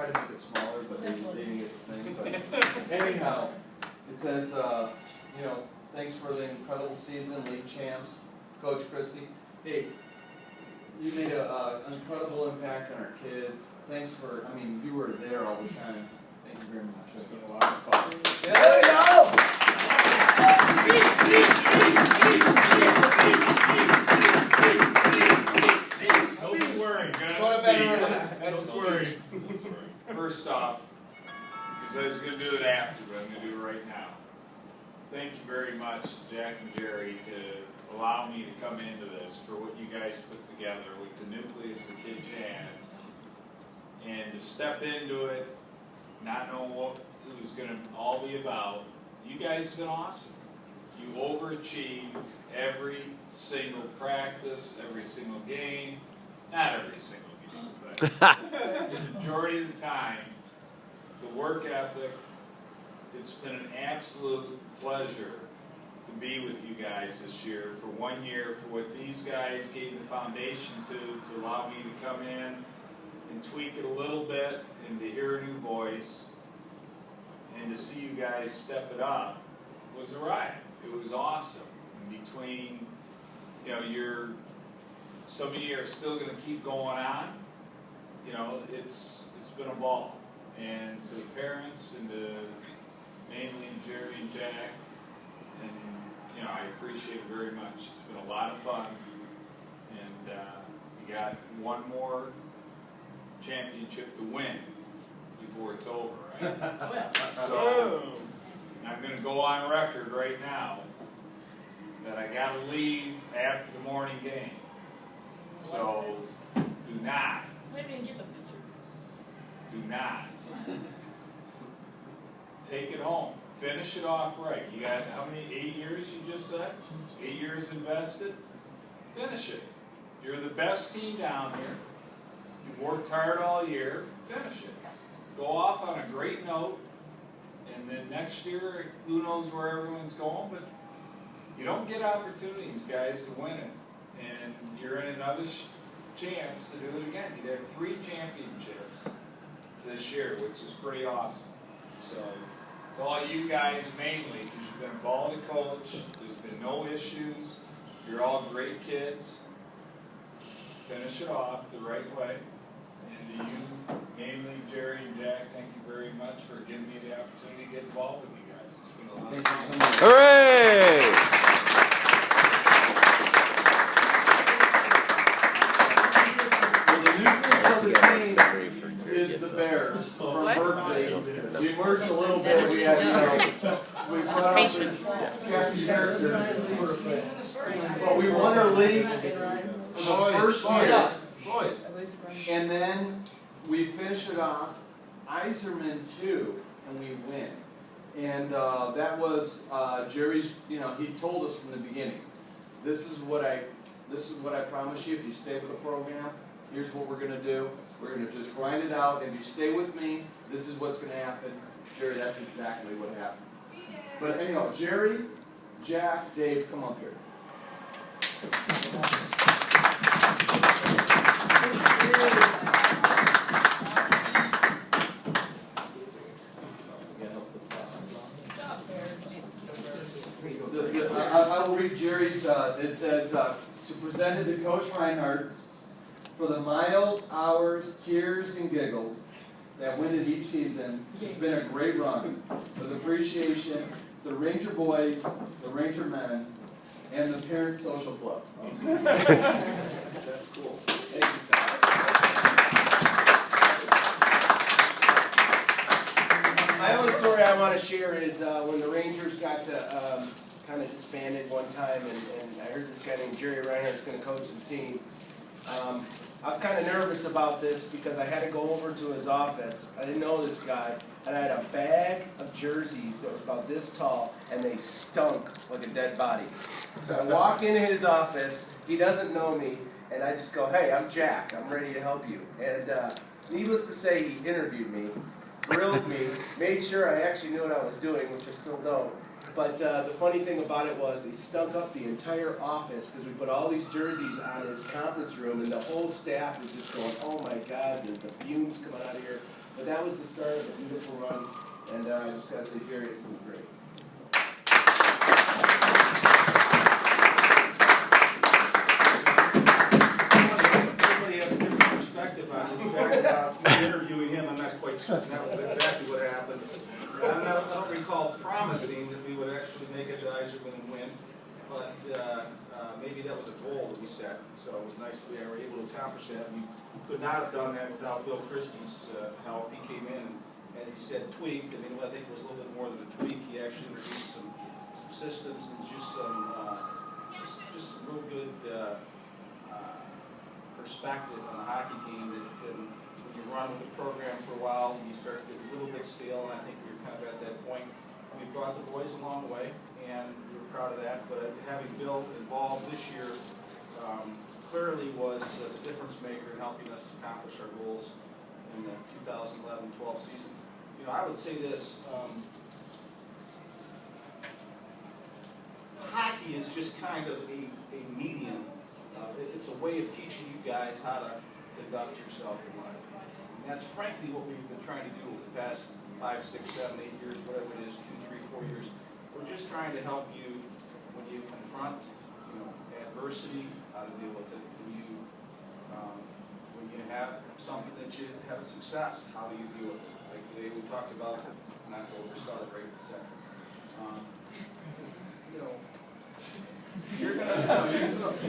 tried to make it smaller, but they didn't get the thing. But anyhow, it says, thanks for the incredible season, league champs, Coach Christie. Hey, you made an incredible impact on our kids. Thanks for, you were there all the time. Thank you very much. It's been a lot of fun. There we go! No swearing, guys. No swearing. First off, because I was going to do it after, but I'm going to do it right now. Thank you very much, Jack and Jerry, to allow me to come into this for what you guys put together with the nucleus of Kid Jazz, and to step into it, not knowing what it was going to all be about. You guys have been awesome. You overachieved every single practice, every single game. Not every single game, but the majority of the time, the work ethic, it's been an absolute pleasure to be with you guys this year for 1 year, for what these guys gave the foundation to allow me to come in and tweak it a little bit and to hear a new voice and to see you guys step it up was a ride. It was awesome. And between, some of you are still going to keep going on. It's been a ball. And to the parents and to mainly Jerry and Jack, and I appreciate it very much. It's been a lot of fun, and we got one more championship to win before it's over, right? So I'm going to go on record right now that I got to leave after the morning game. So do not. I didn't get the picture. Do not take it home. Finish it off right. You got how many? 8 years you just said? 8 years invested? Finish it. You're the best team down here. You've worked hard all year. Finish it. Go off on a great note. And then next year, who knows where everyone's going, but you don't get opportunities, guys, to win it. And you're in another chance to do it again. You'd have 3 championships this year, which is pretty awesome. So it's all you guys mainly, because you've been a quality coach. There's been no issues. You're all great kids. Finish it off the right way. And to you, mainly Jerry and Jack, thank you very much for giving me the opportunity to get involved with you guys. It's been a lot of fun. Thank you so much. Hooray! Well, the nucleus of the team is the Bears from Berkeley. We merged a little bit. We had, we brought out this Kathy characters. But we won our league for the first year. And then we finish it off, Iserman 2, and we win. And that was Jerry's, he told us from the beginning, this is what I promise you if you stay with the program. Here's what we're going to do. We're going to just grind it out. If you stay with me, this is what's going to happen. Jerry, that's exactly what happened. But anyhow, Jerry, Jack, Dave, come up here. I will read Jerry's, it says, to present it to Coach Reinhardt for the miles, hours, tears, and giggles that went it each season. It's been a great run. With appreciation, the Ranger boys, the Ranger men, and the Parent Social Club. That's cool. Thank you, Tom. My only story I want to share is when the Rangers got to kind of disbanded one time, and I heard this guy named Jerry Reinhardt is going to coach the team. I was kind of nervous about this because I had to go over to his office. I didn't know this guy, and I had a bag of jerseys that was about this tall, and they stunk like a dead body. So I walk into his office, he doesn't know me, and I just go, "Hey, I'm Jack, I'm ready to help you." And needless to say, he interviewed me, grilled me, made sure I actually knew what I was doing, which I still don't. But the funny thing about it was he stunk up the entire office because we put all these jerseys on his conference room, and the whole staff was just going, "Oh my God, the fumes coming out of here." But that was the start of a beautiful run, and I just gotta say, Jerry, it's been great. Everybody has a different perspective on this. Back about me interviewing him, I'm not quite certain that was exactly what happened. I don't recall promising that we would actually make it to Iserman and win, but maybe that was a goal that we set. So it was nice that we were able to accomplish that. We could not have done that without Bill Christie's help. He came in and, as he said, tweaked. I mean, I think it was a little bit more than a tweak. He actually introduced some systems and just some real good perspective on the hockey game that when you run with the program for a while, you start to get a little bit stale, and I think we were kind of at that point. We brought the boys a long way, and we were proud of that, but having Bill involved this year clearly was the difference maker in helping us accomplish our goals in the 2011-12 season. You know, I would say this, hockey is just kind of a medium. It's a way of teaching you guys how to conduct yourself in life. And that's frankly what we've been trying to do over the past 5, 6, 7, 8 years, whatever it is, 2, 3, 4 years. We're just trying to help you when you confront, adversity, how to deal with it. When you have something that you have a success, how do you deal with it? Like today we talked about not to over-celebrate, etc. You're gonna,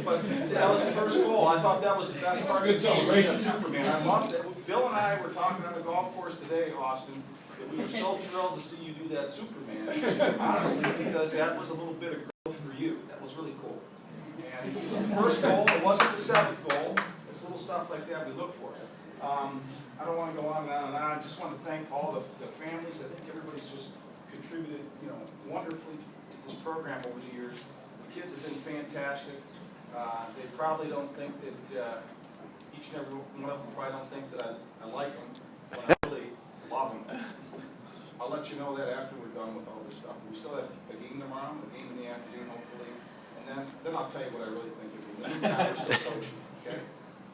but that was the first goal. I thought that was the best part of the game. Superman. I loved it. Bill and I were talking on the golf course today, Austin, that we were so thrilled to see you do that Superman. Honestly, because that was a little bit of growth for you. That was really cool. And it was the first goal. It wasn't the 7th goal. It's little stuff like that we look for. I don't want to go on and on and on. I just want to thank all the families. I think everybody's just contributed, wonderfully to this program over the years. The kids have been fantastic. They probably don't think that, each and every one of them probably don't think that I like them, but I really love them. I'll let you know that after we're done with all this stuff. We still have a game tomorrow, a game in the afternoon, hopefully, and then I'll tell you what I really think of you. We're still coaching, okay?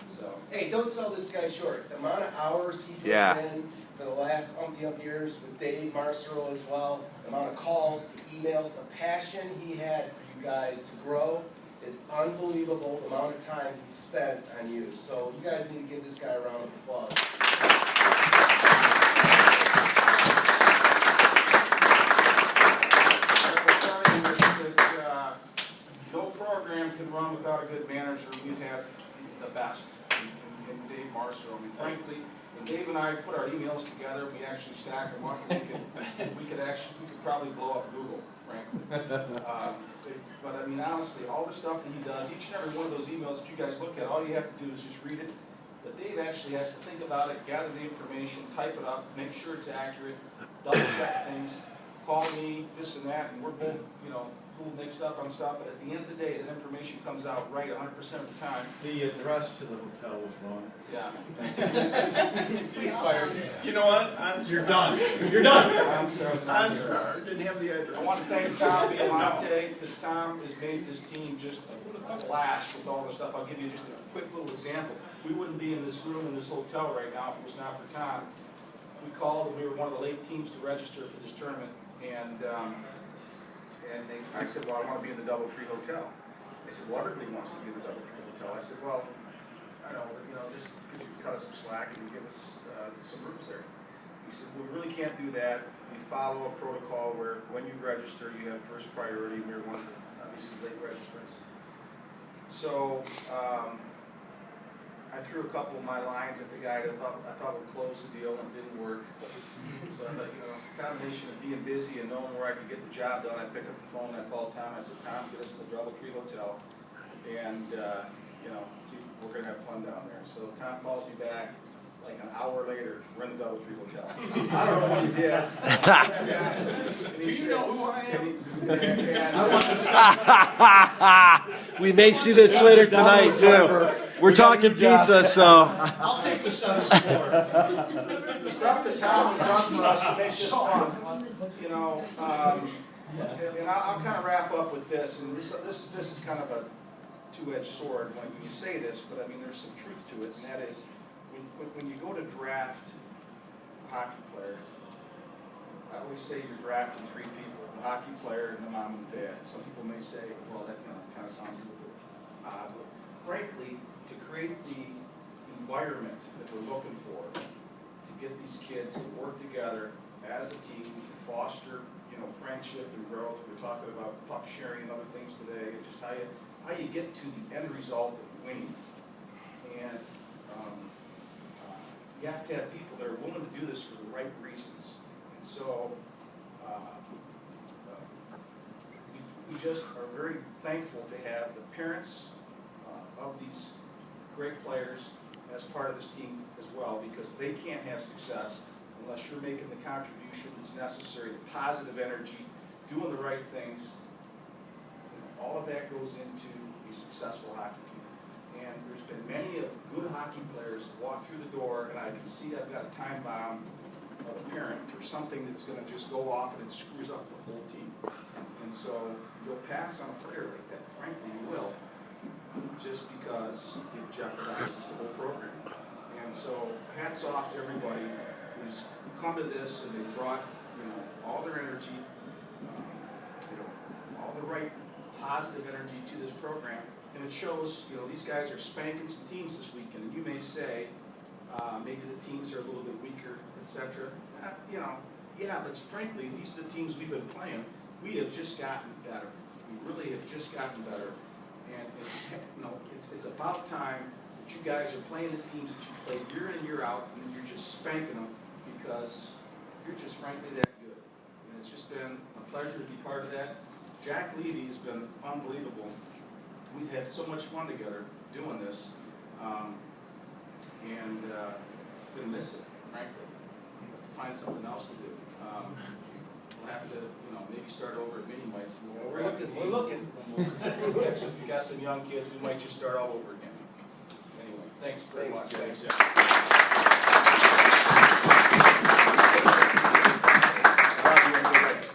So. Hey, don't sell this guy short. The amount of hours he puts in for the last umpteen years with Dave Marcero as well, the amount of calls, the emails, the passion he had for you guys to grow is unbelievable, the amount of time he spent on you. So you guys need to give this guy a round of applause. No program can run without a good manager. We have the best in Dave Marcero. I mean, frankly, when Dave and I put our emails together, we actually stacked them up, and we could probably blow up Google, frankly. But I mean, honestly, all the stuff that he does, each and every one of those emails that you guys look at, all you have to do is just read it. But Dave actually has to think about it, gather the information, type it up, make sure it's accurate, double check things, call me, this and that, and we're both, a little mixed up on stuff, but at the end of the day, that information comes out right 100% of the time. The address to the hotel was wrong. Yeah. Please fire. You know what? You're done. You're done. OnStar. Didn't have the address. I want to thank Tom Violante, because Tom has made this team just a blast with all the stuff. I'll give you just a quick little example. We wouldn't be in this room in this hotel right now if it was not for Tom. We called, and we were one of the late teams to register for this tournament, and I said, well, I want to be in the DoubleTree Hotel. They said, well, everybody wants to be in the DoubleTree Hotel. I said, well, I know, just could you cut us some slack and give us some rooms there? He said, well, we really can't do that. We follow a protocol where when you register, you have first priority. We were one of the, obviously, late registrants. So I threw a couple of my lines at the guy that I thought would close the deal, and it didn't work. So I thought, a combination of being busy and knowing where I could get the job done, I picked up the phone and I called Tom. I said, Tom, get us to the DoubleTree Hotel, and see, we're gonna have fun down there. So Tom calls me back. It's like an hour later, we're in the DoubleTree Hotel. I don't know what he did. Do you know who I am? We may see this later tonight too. We're talking pizza, so. I'll take the 7th floor. The stuff that Tom has done for us to make this fun, and I'll kind of wrap up with this, and this is kind of a two-edged sword when you say this, but I mean there's some truth to it, and that is when you go to draft hockey player, I always say you're drafting three people, the hockey player and the mom and dad. Some people may say, well, that kind of sounds a little bit odd, but frankly, to create the environment that we're looking for, to get these kids to work together as a team, to foster, friendship and growth. We're talking about puck sharing and other things today, and just how you get to the end result of winning. And you have to have people that are willing to do this for the right reasons. And so we just are very thankful to have the parents of these great players as part of this team as well, because they can't have success unless you're making the contribution that's necessary, the positive energy, doing the right things. All of that goes into a successful hockey team. And there's been many of good hockey players that walk through the door, and I can see I've got a time bomb of a parent or something that's going to just go off and it screws up the whole team. And so you'll pass on a player like that. Frankly, you will, just because it jeopardizes the whole program. And so hats off to everybody who's come to this, and they brought all their energy, all the right positive energy to this program. And it shows, these guys are spanking some teams this weekend. And you may say, maybe the teams are a little bit weaker, etc. Yeah, but frankly, these are the teams we've been playing. We have just gotten better. We really have just gotten better. And it's about time that you guys are playing the teams that you play year in and year out, and you're just spanking them because you're just frankly that good. And it's just been a pleasure to be part of that. Jack Levy has been unbelievable. We've had so much fun together doing this, and gonna miss it, frankly. Find something else to do. We'll have to, maybe start over at mini mites. We're looking. Actually, if you got some young kids, we might just start all over again. Anyway, thanks very much. Thanks,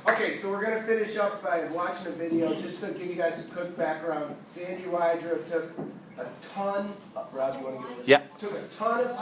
Okay, so we're going to finish up by watching a video just to give you guys a quick background. Sandy Wydra took a ton, Rob, you want to give it? Yeah. Took a ton of